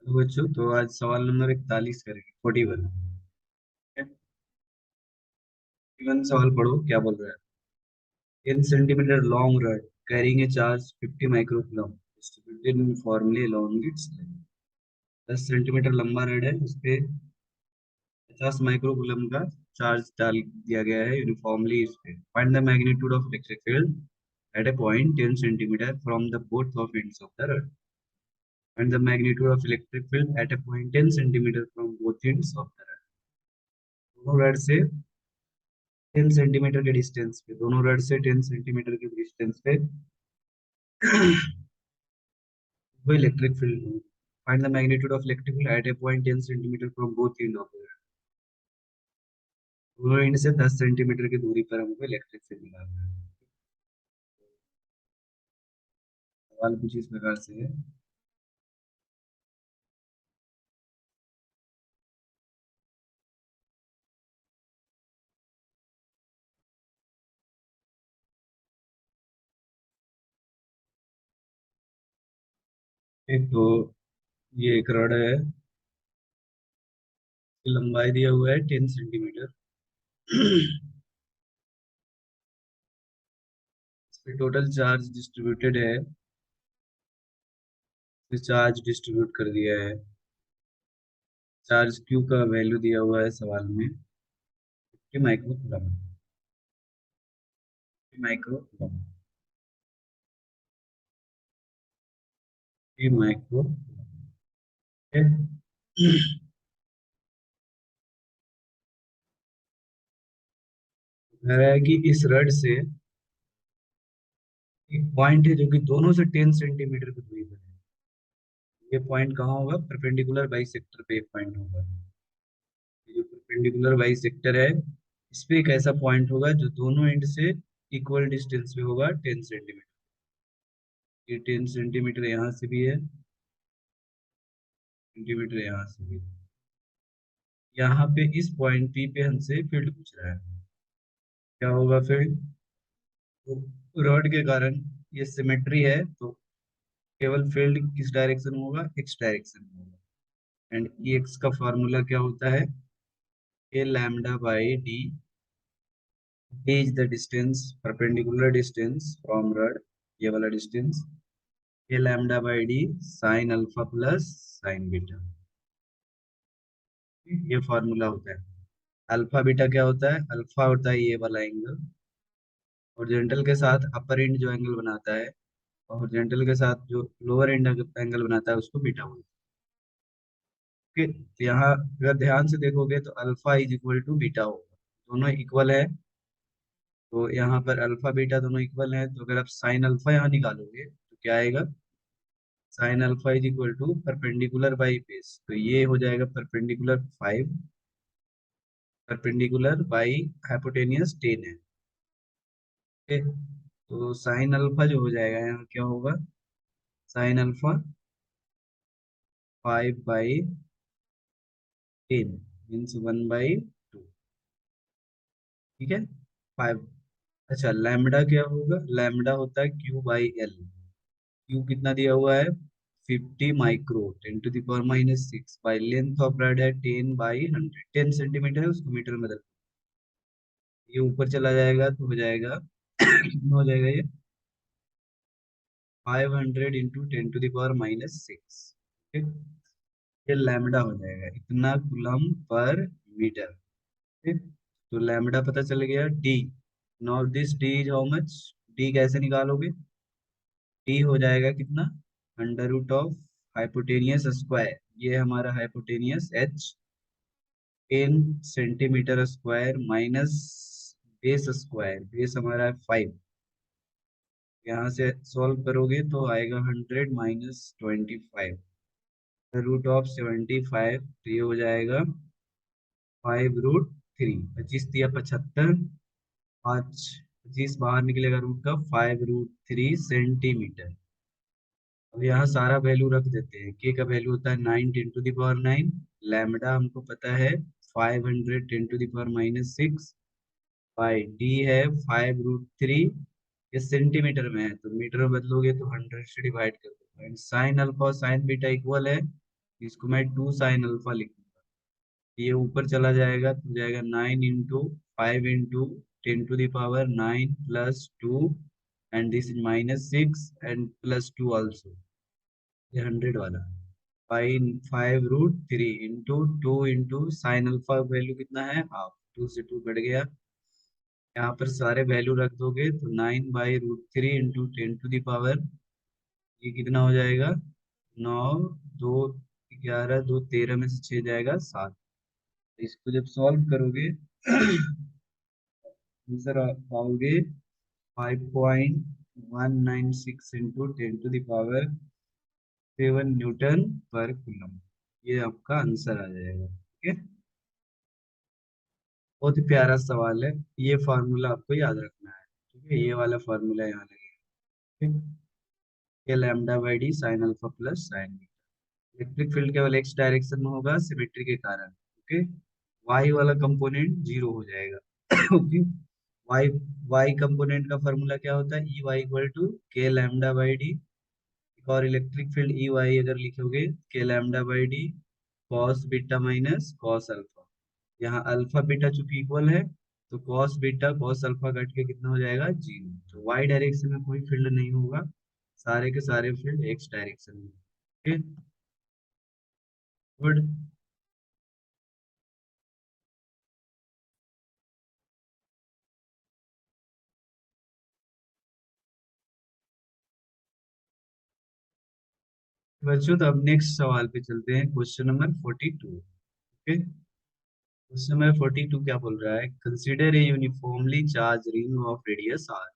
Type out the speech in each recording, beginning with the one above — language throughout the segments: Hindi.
तो बच्चों, तो आज सवाल नंबर 41 करेंगे, 41। इवन सवाल पढ़ो क्या बोल रहा है। 10 centimetre long rod carrying a charge 50 microcoulomb distributed uniformly along its length. 10 centimetre लंबा रड है, उस पे 50 माइक्रोकूलम का चार्ज डाल दिया गया है यूनिफॉर्मली इस पे। Find the magnitude of electric field at a point 10 centimetre from the both of ends of the rod. Find the magnitude of electric field at a point 10 centimetre from both ends of the rod. दोनों रड से 10 सेंटीमीटर के डिस्टेंस पे, दोनों रड से 10 सेंटीमीटर के डिस्टेंस पे वो इलेक्ट्रिक फील्ड है। Find the magnitude of electric field at a point 10 centimetre from both end of the rod. दोनों एंड से 10 सेंटीमीटर की दूरी पर हमको इलेक्ट्रिक फील्ड निकालना है। सवाल कुछ इस प्रकार से है। एक तो ये एक रड है, इसकी लंबाई दिया हुआ है 10 सेंटीमीटर। इस पे टोटल चार्ज डिस्ट्रीब्यूटेड है, चार्ज डिस्ट्रीब्यूट कर दिया है। चार्ज क्यू का वैल्यू दिया हुआ है सवाल में 50 माइक्रो माइक्रो माइक्रो। कह रहा है कि इस रड से एक पॉइंट है जो कि दोनों से 10 सेंटीमीटर की दूरी पर है। ये पॉइंट कहाँ होगा? परपेंडिकुलर बाइसेक्टर पे एक पॉइंट होगा। ये जो परपेंडिकुलर बाइसेक्टर है, इस पे एक ऐसा पॉइंट होगा जो दोनों एंड से इक्वल डिस्टेंस पे होगा 10 सेंटीमीटर। ये 10 सेंटीमीटर यहाँ से भी है, सेंटीमीटर यहाँ से भी। यहाँ पे इस पॉइंट पी पे हमसे फील्ड पूछ रहा है, क्या होगा फील्ड? तो रॉड के कारण ये सिमेट्री है, तो केवल फील्ड किस डायरेक्शन में होगा? एक्स डायरेक्शन में होगा। एंड ई एक्स का फॉर्मूला क्या होता है? A lambda by D. D is the distance, perpendicular distance from rod, ये वाला distance. A lambda by D sine alpha plus sine beta, ये फॉर्मूला होता है। अल्फा बीटा क्या होता है? अल्फा होता है ये वाला एंगल, हॉरिजॉन्टल के साथ अपर एंड जो एंगल बनाता है, और हॉरिजॉन्टल के साथ जो लोअर एंड एंगल बनाता है उसको बीटा बोलते हैं। ओके, तो यहाँ अगर ध्यान से देखोगे तो alpha is equal to beta होगा, दोनों इक्वल है। तो यहाँ पर अल्फा बीटा दोनों इक्वल है, तो अगर आप साइन अल्फा यहाँ निकालोगे तो क्या आएगा? Sine alpha is equal to perpendicular by base, तो ये हो जाएगा परपेंडिकुलर 5, परपेंडिकुलर बाई हाइपोटेनियस 10 है। ओके, तो साइन अल्फा जो हो जाएगा यहाँ क्या होगा? Sine alpha 5/10 means 1/2। ठीक है, 5। अच्छा, लैम्बडा क्या होगा? लैम्बडा होता है Q/L। क्यू कितना दिया हुआ है? 50 micro 10⁻⁻⁶ by length of rod है 10/100, 10 सेंटीमीटर है, उसको मीटर में बदल। ये ऊपर चला जाएगा तो हो जाएगा कितना हो जाएगा ये? 500 × 10⁻⁶। ठीक, ये लैम्बडा हो जाएगा, इतना कूलम पर मीटर। ठीक, तो लैम्बडा पता चल गया। D, now this D is how much? D कैसे निकालोगे? डी हो जाएगा कितना? √ऑफ हाइपोटेनियस स्क्वायर, ये हमारा hypotenuse H, 10 centimetre square minus base square, base हमारा है 5। यहाँ से सॉल्व करोगे तो आएगा 100 - 25, √ऑफ 75, तो ये हो जाएगा 5√3। 25 दिया 75, 5 25 बाहर निकलेगा रूट का, 5√3 सेंटीमीटर। अब यहाँ सारा वैल्यू रख देते हैं। के का वैल्यू होता है 9 × 10⁻⁹। लैम्बडा हमको पता है 500 × 10⁻⁶, बाई डी है 5√3। ये सेंटीमीटर में है, तो मीटर में बदलोगे तो 100 से डिवाइड कर दो। एंड साइन अल्फा और साइन बीटा इक्वल है, इसको मैं 2 sin अल्फा लिखूंगा। ये ऊपर चला जाएगा तो हो जाएगा 9 × 5 × 10⁻⁹ and this is -6 and +2 also, ये 100 वाला। 5√3 इंटू 2 × sin अल्फा वैल्यू कितना है हाफ, 2 से 2 कट गया। यहाँ पर सारे वैल्यू रख दोगे तो 9/√3 इंटू 10⁻, ये कितना हो जाएगा 9, 2, 11, 2 13 में से 6 जाएगा 7। इसको जब सॉल्व करोगे आंसर पाओगे 5.196 इंटू 10⁻7 न्यूटन पर कूलम। ये आपका आंसर आ जाएगा। ठीक है, बहुत ही प्यारा सवाल है। ये फार्मूला आपको याद रखना है। ठीक है, ये वाला फार्मूला यहाँ लगेगा। ठीक है, ये lambda by D sine alpha plus sine beta. Electric field केवल एक्स डायरेक्शन में होगा सिमेट्री के कारण। ओके, वाई वाला कंपोनेंट जीरो हो जाएगा। ओके, वाई वाई कंपोनेंट का फॉर्मूला क्या होता है, ई वाई इक्वल टू के लैम्डा बाई डी। और इलेक्ट्रिक फील्ड ई वाई अगर लिखोगे के lambda by D cos beta minus cos alpha. यहाँ अल्फा बीटा चूंकि इक्वल है तो cos beta cos alpha cut के कितना हो जाएगा जीरो। तो वाई डायरेक्शन में कोई फील्ड नहीं होगा, सारे के सारे फील्ड एक्स डायरेक्शन में। Okay, good. बच्चों तो अब नेक्स्ट सवाल पे चलते हैं, question number 42। Okay, question number 42 क्या बोल रहा है, consider a uniformly charge ring of radius R,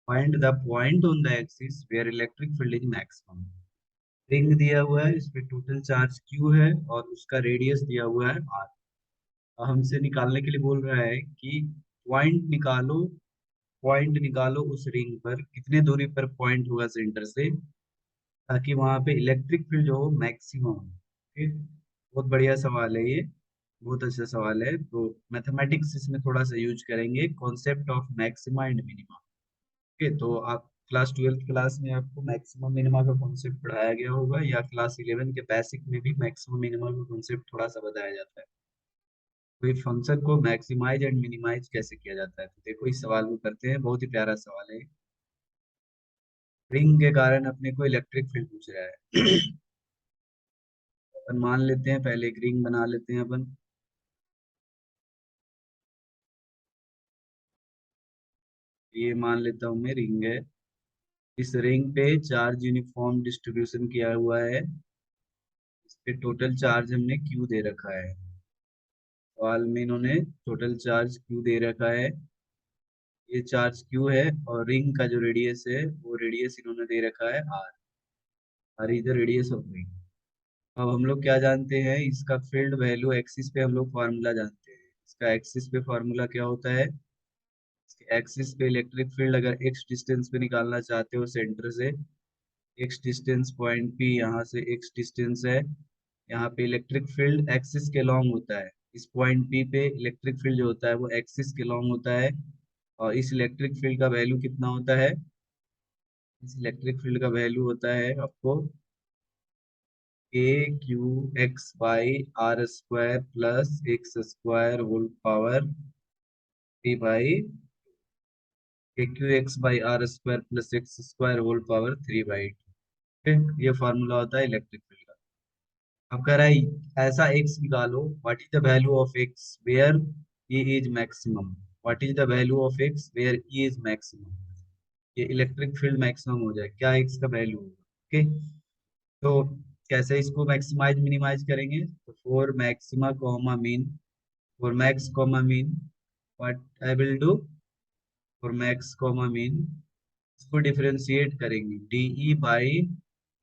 find the point on the axis where electric field is maximum. Ring दिया हुआ है, इस पे टोटल चार्ज क्यू है और उसका रेडियस दिया हुआ है आर। हमसे निकालने के लिए बोल रहा है कि पॉइंट निकालो, पॉइंट निकालो उस रिंग पर कितने दूरी पर पॉइंट होगा सेंटर से, ताकि वहां पे इलेक्ट्रिक फील्ड जो हो मैक्सिमम हो। ठीक, बहुत बढ़िया सवाल है ये, बहुत अच्छा सवाल है। तो मैथमेटिक्स इसमें थोड़ा सा यूज करेंगे, concept of maxima and minima. Okay, तो आप क्लास 12th क्लास में आपको मैक्सिमम मिनिमा का कॉन्सेप्ट पढ़ाया गया होगा, या क्लास 11 के बेसिक में भी मैक्सिमम मिनिमा का कॉन्सेप्ट थोड़ा सा बताया जाता है। कोई फंक्शन को मैक्सिमाइज एंड मिनिमाइज कैसे किया जाता है, तो देखो इस सवाल को करते हैं, बहुत ही प्यारा सवाल है। रिंग के कारण अपने को इलेक्ट्रिक फील्ड पूछ रहा है। अपन मान लेते हैं, पहले एक रिंग बना लेते हैं अपन। ये मान लेता हूँ मैं रिंग है। इस रिंग पे चार्ज यूनिफॉर्म डिस्ट्रीब्यूशन किया हुआ है। इस पे टोटल चार्ज हमने क्यू दे रखा है, सवाल में इन्होंने टोटल चार्ज क्यू दे रखा है। ये चार्ज क्यू है और रिंग का जो रेडियस है वो रेडियस इन्होंने दे रखा है R. R is the radius of ring. अब हम लोग क्या जानते हैं, इसका फील्ड वैल्यू एक्सिस पे हम लोग फार्मूला जानते हैं। इसका एक्सिस पे फार्मूला क्या होता है, एक्सिस पे इलेक्ट्रिक फील्ड अगर एक्स डिस्टेंस पे निकालना चाहते हो सेंटर से, एक्स डिस्टेंस पॉइंट पी, यहाँ से एक्स डिस्टेंस है, यहाँ पे इलेक्ट्रिक फील्ड एक्सिस के लॉन्ग होता है। इस पॉइंट पी पे इलेक्ट्रिक फील्ड जो होता है वो एक्सिस के लॉन्ग होता है। और इस इलेक्ट्रिक फील्ड का वैल्यू कितना होता है, इस इलेक्ट्रिक फील्ड का वैल्यू होता है आपको A Q X by R square plus x square whole power 3 by, A Q X by R square plus x square whole power 3/2। ये फॉर्मूला होता है इलेक्ट्रिक फील्ड का। अब कह रहा है ऐसा एक्स निकालो, what is the value of x where E is maximum. What is the value of x where E is maximum. ये इलेक्ट्रिक फील्ड मैक्सिमम हो जाए, क्या एक्स का वैल्यू होगा। ओके, तो कैसे इसको मैक्सिमाइज मिनिमाइज करेंगे, तो for maxima comma mean, for max comma mean what I will do, for max comma mean इसको डिफरेंशिएट करेंगे डीई बाई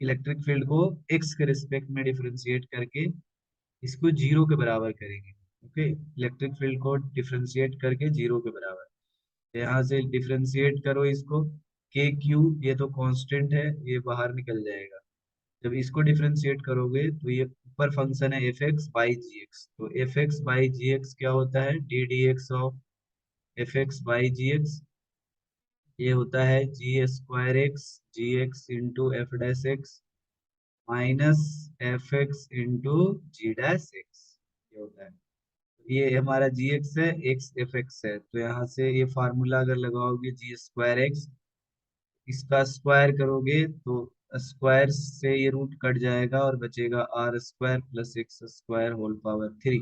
इलेक्ट्रिक फील्ड को एक्स के रिस्पेक्ट में डिफरेंशिएट करके इसको जीरो के बराबर करेंगे। ओके, इलेक्ट्रिक फील्ड को डिफरेंशिएट करके जीरो के बराबर, तो यहाँ से डिफरेंशिएट करो इसको, के क्यू ये तो कांस्टेंट है, ये बाहर निकल जाएगा। जब इसको डिफरेंशिएट करोगे तो ये ऊपर फंक्शन है F X by G X, तो F X by G X क्या होता है, D D x of F X by G X. ये होता है G square X G X into F dash X minus F X into G dash X, ये होता है। ये हमारा जी एक्स है, एक्स एफ एक्स है, तो यहाँ से ये फार्मूला अगर लगाओगे जी स्क्वायर एक्स, इसका स्क्वायर करोगे तो स्क्वायर से ये रूट कट जाएगा और बचेगा R square plus x square whole power three.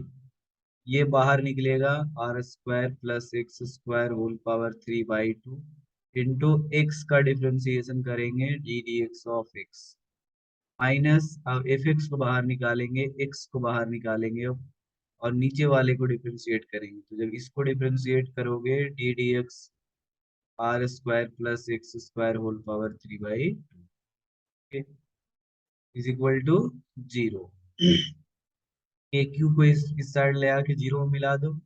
ये बाहर निकलेगा, R square plus x square whole power three by two into x का डिफ्रेंसिएशन करेंगे d D x of x, minus अब एफ एक्स को बाहर निकालेंगे, एक्स को बाहर निकालेंगे और नीचे वाले को डिफ्रेंशिएट करेंगे। तो जब इसको डिफ्रेंशिएट करोगे d D x R square plus x square whole power three by two is equal to zero. K q को इस साइड ले आके जीरो में मिला दो,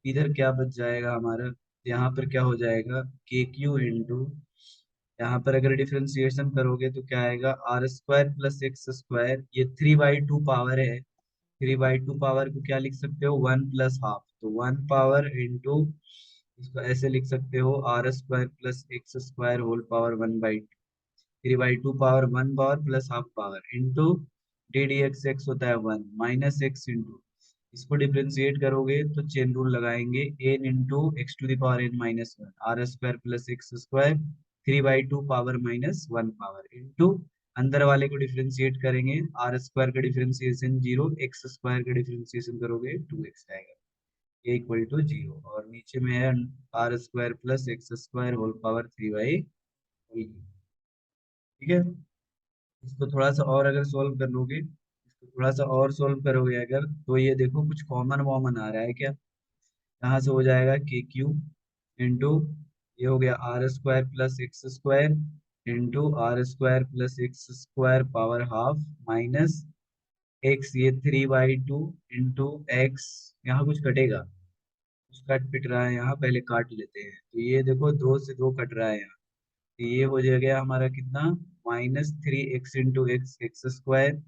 इधर क्या बच जाएगा हमारा, यहाँ पर क्या हो जाएगा के क्यू इंटू, यहाँ पर अगर डिफरेंशिएशन करोगे तो क्या आएगा R square plus x square, ये थ्री बाई टू पावर है, थ्री बाई टू पावर को क्या लिख सकते हो वन प्लस हाफ, तो वन पावर इंटू, इसको ऐसे लिख सकते हो R square plus x square whole power one by, three by two power one power plus half power into d D x x होता है वन माइनस एक्स इंटू, इसको डिफ्रेंशिएट करोगे तो चेन रूल लगाएंगे n into x to the power n minus one R square plus x square three by two power minus one power into, अंदर वाले को डिफ्रेंशिएट करेंगे, आर स्क्वायर का डिफ्रेंशिएशन जीरो, एक्स स्क्वायर का डिफ्रेंशिएशन करोगे टू एक्स आएगा इक्वल टू जीरो, और नीचे में है R square plus x square whole power three by, ठीक है। इसको थोड़ा सा और अगर सोल्व कर लोगे, इसको थोड़ा सा और सोल्व करोगे अगर, तो ये देखो कुछ कॉमन वॉमन आ रहा है क्या, यहाँ से हो जाएगा के क्यू इंटू, ये हो गया R square plus x square into R square plus x square power half minus X, ये three by two into X, यहाँ कुछ कटेगा, कुछ कट पिट रहा है यहाँ, पहले काट लेते हैं, तो ये देखो दो से दो कट रहा है यहाँ, तो ये हो जाएगा हमारा कितना minus three x into x x square,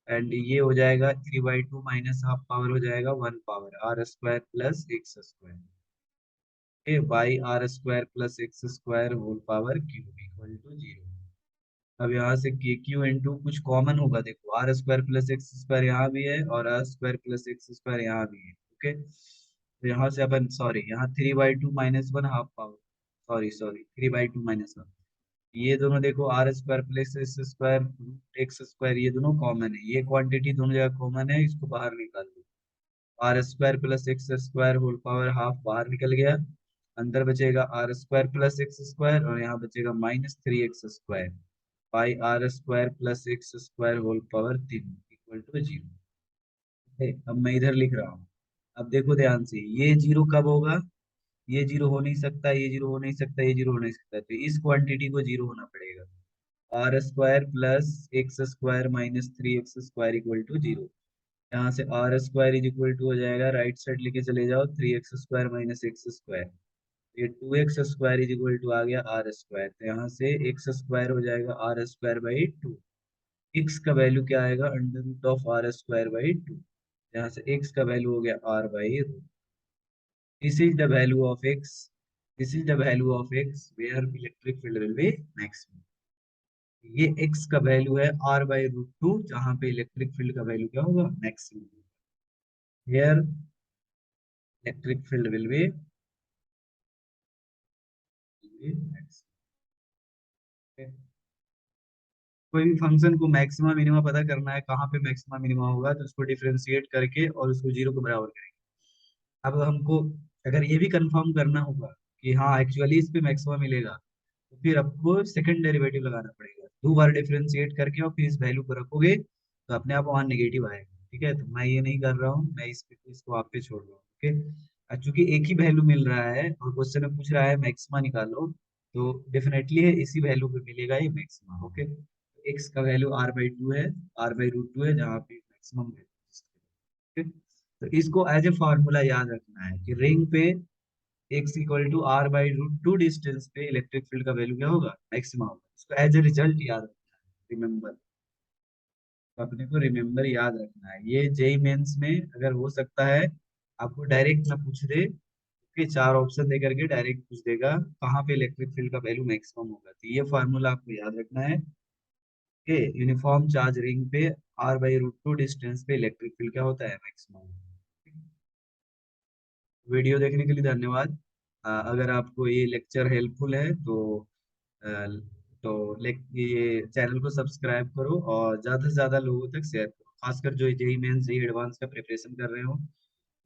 and ये हो जाएगा three by two minus half power हो जाएगा one power R square plus x square by R square plus x square whole power cube equal to zero. अब यहाँ से के क्यू इंटू कुछ कॉमन होगा, देखो R square plus x square यहाँ भी है और R square plus x square यहाँ भी है, ओके। तो यहाँ से अपन सॉरी यहाँ three by two minus one half power, sorry sorry three by two minus one, ये दोनों देखो R square plus x square x square ये दोनों कॉमन है, ये क्वांटिटी दोनों जगह कॉमन है, इसको बाहर निकाल दो, R square plus x square whole power half बाहर निकल गया, अंदर बचेगा R square plus x square और यहाँ बचेगा minus three x square by R square plus x square whole power तीन इक्वल टू जीरो। अब मैं इधर लिख रहा हूँ, अब देखो ध्यान से, ये जीरो कब होगा, ये जीरो हो नहीं सकता, ये जीरो हो नहीं सकता, ये जीरो हो नहीं सकता, तो इस क्वांटिटी को जीरो होना पड़ेगा, R square plus x square minus three x square equal to zero. यहाँ से R square is equal to हो जाएगा, राइट साइड लेके चले जाओ, three x square minus X square, ये two X square is equal to आ गया आर स्क्वायर, तो यहाँ से एक्स स्क्वायर हो जाएगा r square by two, x का वैल्यू क्या आएगा under root of r square by two, यहाँ से एक्स का वैल्यू हो गया r by root, this is the value of x, this is the value of x where electric field will be maximum, ये x का वैल्यू है r बाई रूट टू, जहाँ पे इलेक्ट्रिक फील्ड का वैल्यू क्या होगा maximum, here electric field will be maximum. कोई भी फंक्शन को मैक्सिमम मिनिमम पता करना है कहाँ पे मैक्सिमम मिनिमम होगा, तो उसको डिफरेंशिएट करके और उसको जीरो के बराबर करेंगे। अब हमको अगर ये भी कंफर्म करना होगा कि हाँ एक्चुअली इस पे मैक्सिमम मिलेगा, तो फिर आपको सेकंड डेरिवेटिव लगाना पड़ेगा, दो बार डिफरेंशिएट करके और फिर इस वैल्यू को रखोगे तो अपने आप वहाँ नेगेटिव आएगा, ठीक है। तो मैं ये नहीं कर रहा हूँ, मैं इस पे इसको आप पे छोड़ रहा हूँ, ओके। चूंकि एक ही वैल्यू मिल रहा है और क्वेश्चन में पूछ रहा है मैक्सिमा निकालो, तो डेफिनेटली है इसी वैल्यू पे मिलेगा ये मैक्सिमा, ओके। एक्स का वैल्यू आर बाई टू है, आर बाई रूट टू है, जहाँ पे मैक्सिमम है, तो इसको एज ए फॉर्मूला याद रखना है कि रिंग पे x equal to r by root two distance पे इलेक्ट्रिक फील्ड का वैल्यू क्या होगा मैक्सिमम होगा, इसको एज ए रिजल्ट याद रखना है, रिमेम्बर, तो अपने को रिमेम्बर याद रखना है। ये जेई मेंस में अगर हो सकता है आपको डायरेक्ट ना पूछ दे कि चार ऑप्शन दे करके डायरेक्ट पूछ देगा कहाँ पे इलेक्ट्रिक फील्ड का वैल्यू मैक्सिमम होगा, तो ये फॉर्मूला आपको याद रखना है। ओके, यूनिफॉर्म चार्ज रिंग पे R/√2 डिस्टेंस पे इलेक्ट्रिक फील्ड क्या होता है मैक्सिमम। वीडियो देखने के लिए धन्यवाद। अगर आपको ये लेक्चर हेल्पफुल है अ, ये चैनल को सब्सक्राइब करो और ज़्यादा से ज़्यादा लोगों तक शेयर करो, खासकर जो जेई मेंस जेई एडवांस का प्रिपरेशन कर रहे हो।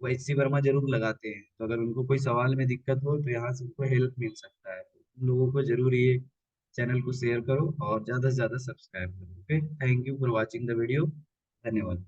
वो एचसी वर्मा जरूर लगाते हैं, तो अगर उनको कोई सवाल में दिक्कत हो तो यहाँ से उनको हेल्प मिल सकता है। तो उन लोगों को जरूर ये चैनल को शेयर करो और ज़्यादा से ज़्यादा सब्सक्राइब करो। Okay, thank you for watching the video. धन्यवाद।